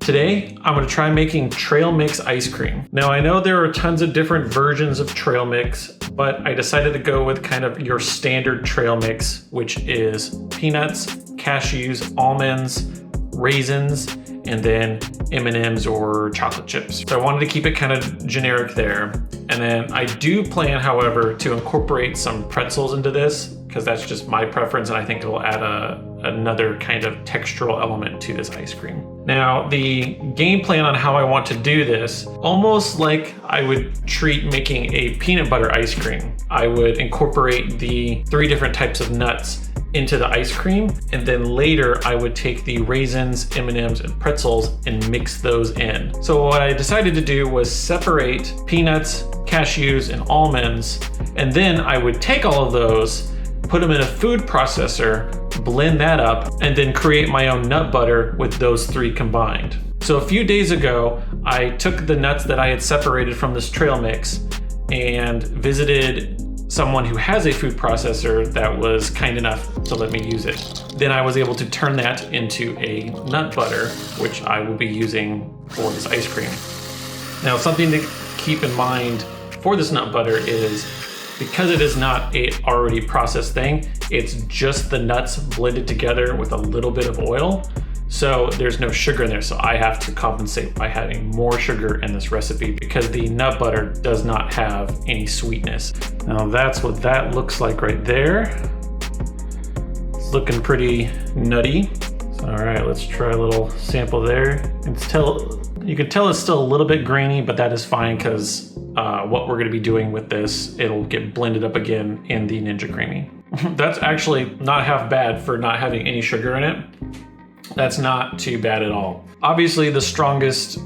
Today, I'm gonna try making trail mix ice cream. Now I know there are tons of different versions of trail mix, but I decided to go with kind of your standard trail mix, which is peanuts, cashews, almonds, raisins, and then M&Ms or chocolate chips. So I wanted to keep it kind of generic there. And then I do plan, however, to incorporate some pretzels into this because that's just my preference and I think it'll add another kind of textural element to this ice cream. Now, the game plan on how I want to do this, almost like I would treat making a peanut butter ice cream. I would incorporate the 3 different types of nuts into the ice cream, and then later I would take the raisins, M&Ms, and pretzels and mix those in. So what I decided to do was separate peanuts, cashews, and almonds, and then I would take all of those, put them in a food processor, blend that up, and then create my own nut butter with those 3 combined. So a few days ago, I took the nuts that I had separated from this trail mix and visited someone who has a food processor that was kind enough to let me use it. Then I was able to turn that into a nut butter, which I will be using for this ice cream. Now, something to keep in mind for this nut butter is because it is not a already processed thing, it's just the nuts blended together with a little bit of oil. So there's no sugar in there, so I have to compensate by having more sugar in this recipe because the nut butter does not have any sweetness. Now that's what that looks like right there. It's looking pretty nutty. So, all right, let's try a little sample there. You can tell it's still a little bit grainy, but that is fine because what we're gonna be doing with this, it'll get blended up again in the Ninja Creami. That's actually not half bad for not having any sugar in it. That's not too bad at all. Obviously, the strongest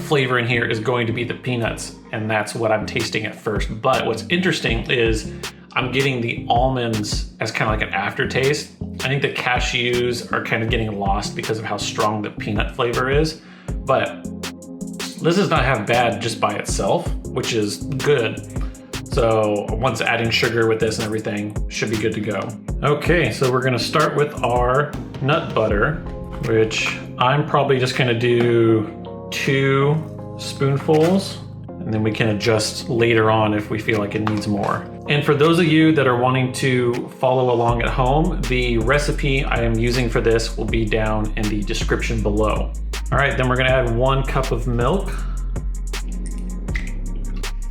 flavor in here is going to be the peanuts, and that's what I'm tasting at first. But what's interesting is I'm getting the almonds as kind of like an aftertaste. I think the cashews are kind of getting lost because of how strong the peanut flavor is. But this is not half bad just by itself, which is good. So once adding sugar with this and everything, should be good to go. Okay, so we're gonna start with our nut butter, which I'm probably just gonna do 2 spoonfuls, and then we can adjust later on if we feel like it needs more. And for those of you that are wanting to follow along at home, the recipe I am using for this will be down in the description below. All right, then we're gonna add 1 cup of milk.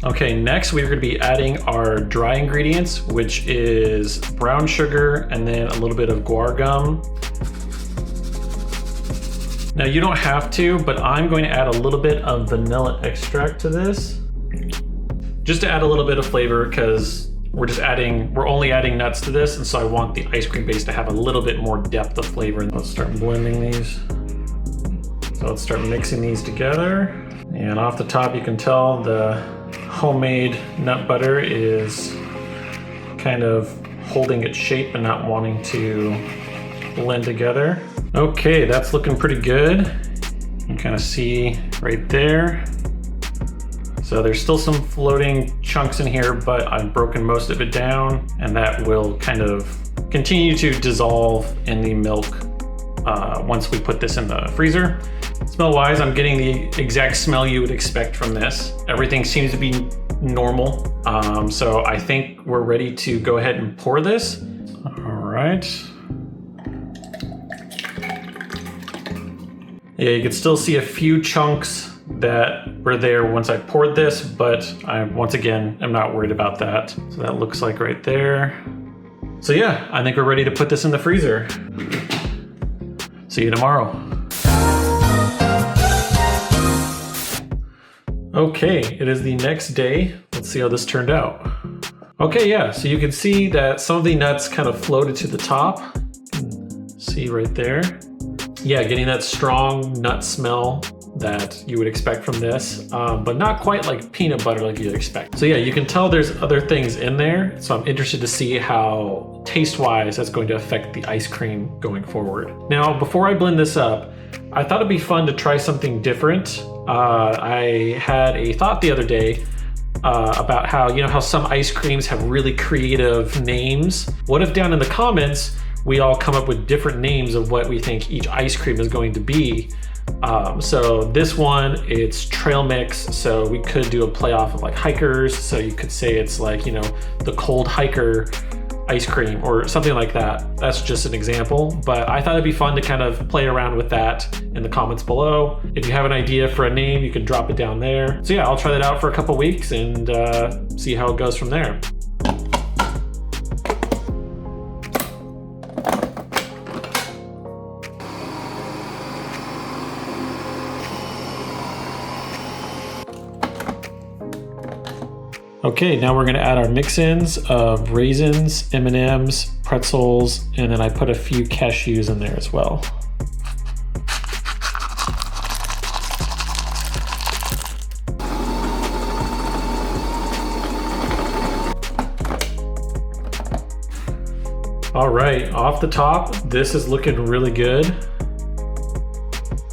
Okay, next we're gonna be adding our dry ingredients, which is brown sugar and then a little bit of guar gum. Now you don't have to, but I'm going to add a little bit of vanilla extract to this, just to add a little bit of flavor because we're only adding nuts to this, and so I want the ice cream base to have a little bit more depth of flavor. Let's start blending these. So let's start mixing these together. And off the top, you can tell the homemade nut butter is kind of holding its shape and not wanting to blend together. Okay, that's looking pretty good. You can kind of see right there. So there's still some floating chunks in here, but I've broken most of it down, and that will kind of continue to dissolve in the milk once we put this in the freezer. Smell-wise, I'm getting the exact smell you would expect from this. Everything seems to be normal, so I think we're ready to go ahead and pour this. All right. Yeah, you can still see a few chunks that were there once I poured this, but once again, I'm not worried about that. So that looks like right there. So yeah, I think we're ready to put this in the freezer. See you tomorrow. Okay, it is the next day. Let's see how this turned out. Okay, yeah, so you can see that some of the nuts kind of floated to the top. See right there. Yeah, getting that strong nut smell that you would expect from this, but not quite like peanut butter like you'd expect. So yeah, you can tell there's other things in there. So I'm interested to see how taste-wise that's going to affect the ice cream going forward. Now, before I blend this up, I thought it'd be fun to try something different. I had a thought the other day about how some ice creams have really creative names. What if down in the comments, we all come up with different names of what we think each ice cream is going to be, So this one, it's trail mix. So we could do a play off of like hikers. So you could say it's like, you know, the cold hiker ice cream or something like that. That's just an example, but I thought it'd be fun to kind of play around with that in the comments below. If you have an idea for a name, you can drop it down there. So yeah, I'll try that out for a couple weeks and see how it goes from there. Okay, now we're gonna add our mix-ins of raisins, M&Ms, pretzels, and then I put a few cashews in there as well. All right, off the top, this is looking really good.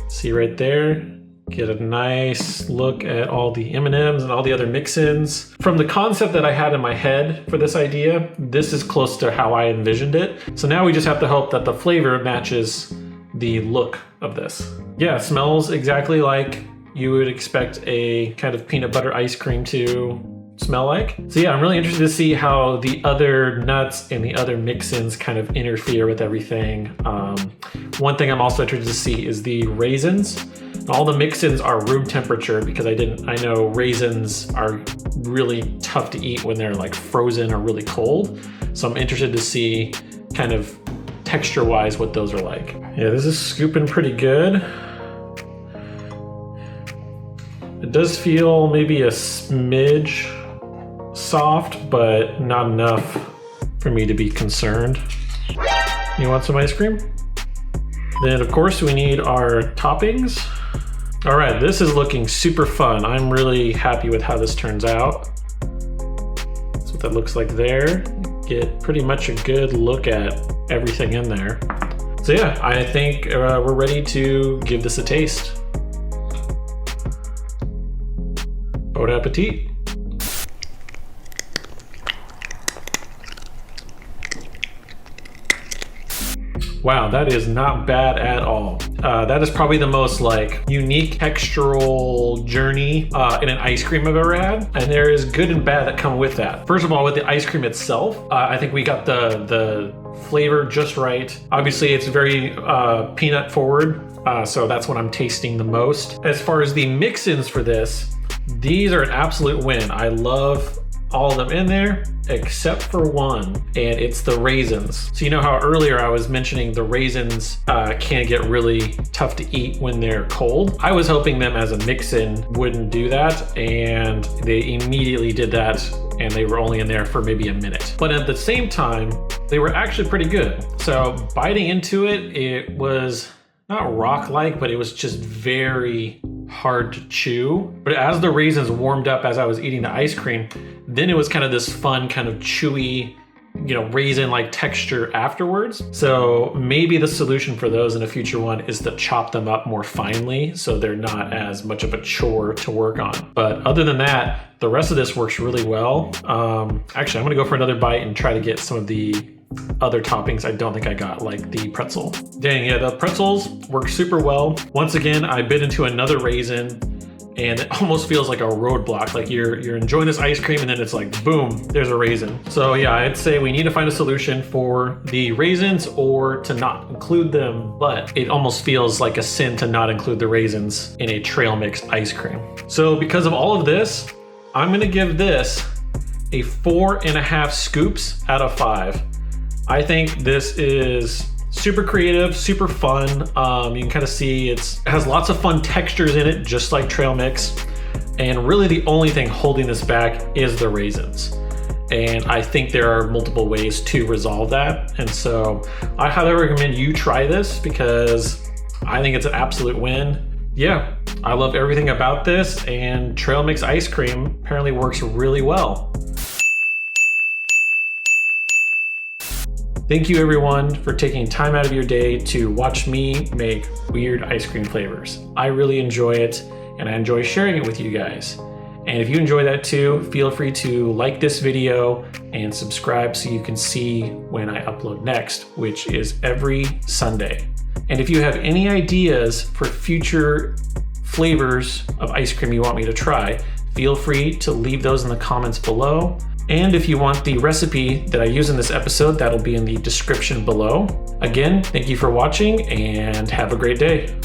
See right there? Get a nice look at all the M&Ms and all the other mix-ins. From the concept that I had in my head for this idea, this is close to how I envisioned it. So now we just have to hope that the flavor matches the look of this. Yeah, it smells exactly like you would expect a kind of peanut butter ice cream to smell like. So yeah, I'm really interested to see how the other nuts and the other mix-ins kind of interfere with everything. One thing I'm also interested to see is the raisins. All the mix-ins are room temperature because I know raisins are really tough to eat when they're like frozen or really cold. So I'm interested to see kind of texture-wise what those are like. Yeah, this is scooping pretty good. It does feel maybe a smidge soft, but not enough for me to be concerned. You want some ice cream? Then of course we need our toppings. All right, this is looking super fun. I'm really happy with how this turns out. That's what that looks like there. Get pretty much a good look at everything in there. So yeah, I think we're ready to give this a taste. Bon appetit. Wow, that is not bad at all. That is probably the most like unique textural journey in an ice cream I've ever had. And there is good and bad that come with that. First of all, with the ice cream itself, I think we got the flavor just right. Obviously, it's very peanut forward, so that's what I'm tasting the most. As far as the mix-ins for this, these are an absolute win. I love all of them in there except for one, and it's the raisins. So you know how earlier I was mentioning the raisins can get really tough to eat when they're cold? I was hoping them as a mix-in wouldn't do that, and they immediately did that, and they were only in there for maybe a minute. But at the same time, they were actually pretty good. So biting into it, it was not rock-like, but it was just very hard to chew. But as the raisins warmed up as I was eating the ice cream, then it was kind of this fun, kind of chewy, you know, raisin-like texture afterwards. So maybe the solution for those in a future one is to chop them up more finely so they're not as much of a chore to work on. But other than that, the rest of this works really well. Actually, I'm gonna go for another bite and try to get some of the other toppings I don't think I got, like the pretzel. Dang, yeah, the pretzels work super well. Once again, I bit into another raisin and it almost feels like a roadblock. Like you're enjoying this ice cream and then it's like, boom, there's a raisin. So yeah, I'd say we need to find a solution for the raisins or to not include them, but it almost feels like a sin to not include the raisins in a trail mix ice cream. So because of all of this, I'm gonna give this a 4.5 scoops out of 5. I think this is super creative, super fun. You can kind of see it has lots of fun textures in it, just like trail mix. And really the only thing holding this back is the raisins. And I think there are multiple ways to resolve that. And so I highly recommend you try this because I think it's an absolute win. Yeah, I love everything about this, and trail mix ice cream apparently works really well. Thank you everyone for taking time out of your day to watch me make weird ice cream flavors. I really enjoy it, and I enjoy sharing it with you guys. And if you enjoy that too, feel free to like this video and subscribe so you can see when I upload next, which is every Sunday. And if you have any ideas for future flavors of ice cream you want me to try, feel free to leave those in the comments below. And if you want the recipe that I use in this episode, that'll be in the description below. Again, thank you for watching and have a great day.